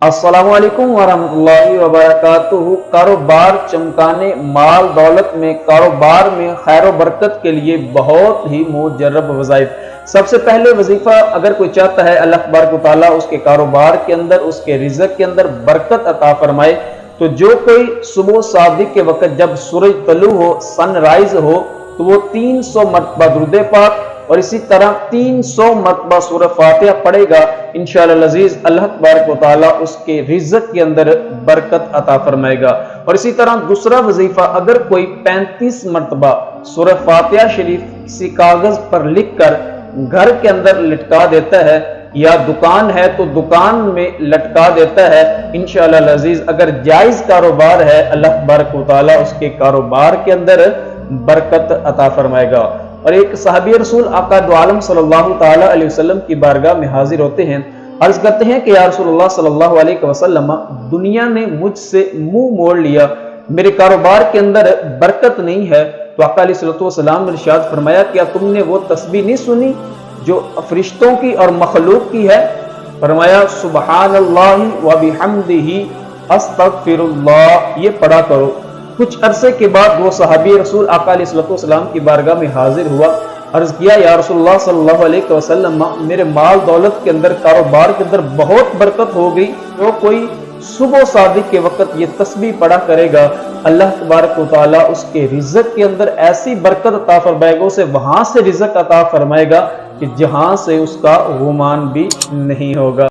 अस्सलामु अलैकुम वरहमतुल्लाहि वबरकातुहू। कारोबार चमकाने, माल दौलत में, कारोबार में खैर व बरकत के लिए बहुत ही मुजर्रब वज़ाइफ। सबसे पहले वजीफा अगर कोई चाहता है अल्लाह तबारक व तआला उसके कारोबार के अंदर, उसके रिज़्क़ के अंदर बरकत अता फरमाए, तो जो कोई सुबह सादिक के वक्त जब सूरज तलू हो, सनराइज हो, तो वो 300 मरतबा दुरूद पाक और इसी तरह 300 मरतबा सूरह फातिहा पढ़ेगा, इंशाअल्लाह अज़ीज़ अल्लाह तबारक व तआला उसके रिज़्क़ के अंदर बरकत अता फरमाएगा। और इसी तरह दूसरा वजीफा, अगर कोई 35 मरतबा सूरह फातिहा शरीफ किसी कागज पर लिख कर घर के अंदर लटका देता है, या दुकान है तो दुकान में लटका देता है, इंशाअल्लाह अज़ीज़ अगर जायज़ कारोबार है अल्लाह तबारक व तआला उसके कारोबार के अंदर बरकत अता फरमाएगा। और एक सहाबी रसूल आका दो आलम सल्लल्लाहु ताला अलैहि वसल्लम की बारगाह में हाजिर होते हैं, अर्ज करते हैं कि या रसूलल्लाह सल्लल्लाहु अलैहि वसल्लम, दुनिया ने मुझसे मुंह मोड़ लिया, मेरे कारोबार के अंदर बरकत नहीं है। तो आका अलैहिस्सलातु वस्सलाम ने इरशाद फरमाया, क्या तुमने वो तस्बीह नहीं सुनी जो फरिश्तों की और मखलूक की है? फरमाया सुबहानल्लाहि व बिहम्दिही अस्तगफिरुल्लाह, ये पढ़ा करो। कुछ अरसे के बाद वो सहाबी रसूल आका अलैहिस्सलातु वस्सलाम की बारगाह में हाजिर हुआ, अर्ज किया या रसूलुल्लाह सल्लल्लाहु अलैहि वसल्लम, मेरे माल दौलत के अंदर, कारोबार के अंदर बहुत बरकत हो गई। तो कोई सुबह सादिक के वक्त ये तस्बीह पढ़ा करेगा, अल्लाह तबारक व तआला उसके रिज़्क़ के अंदर ऐसी बरकत अता फरमाएगा, उसे वहां से रिज़्क़ अता फरमाएगा कि जहां से उसका गुमान भी नहीं होगा।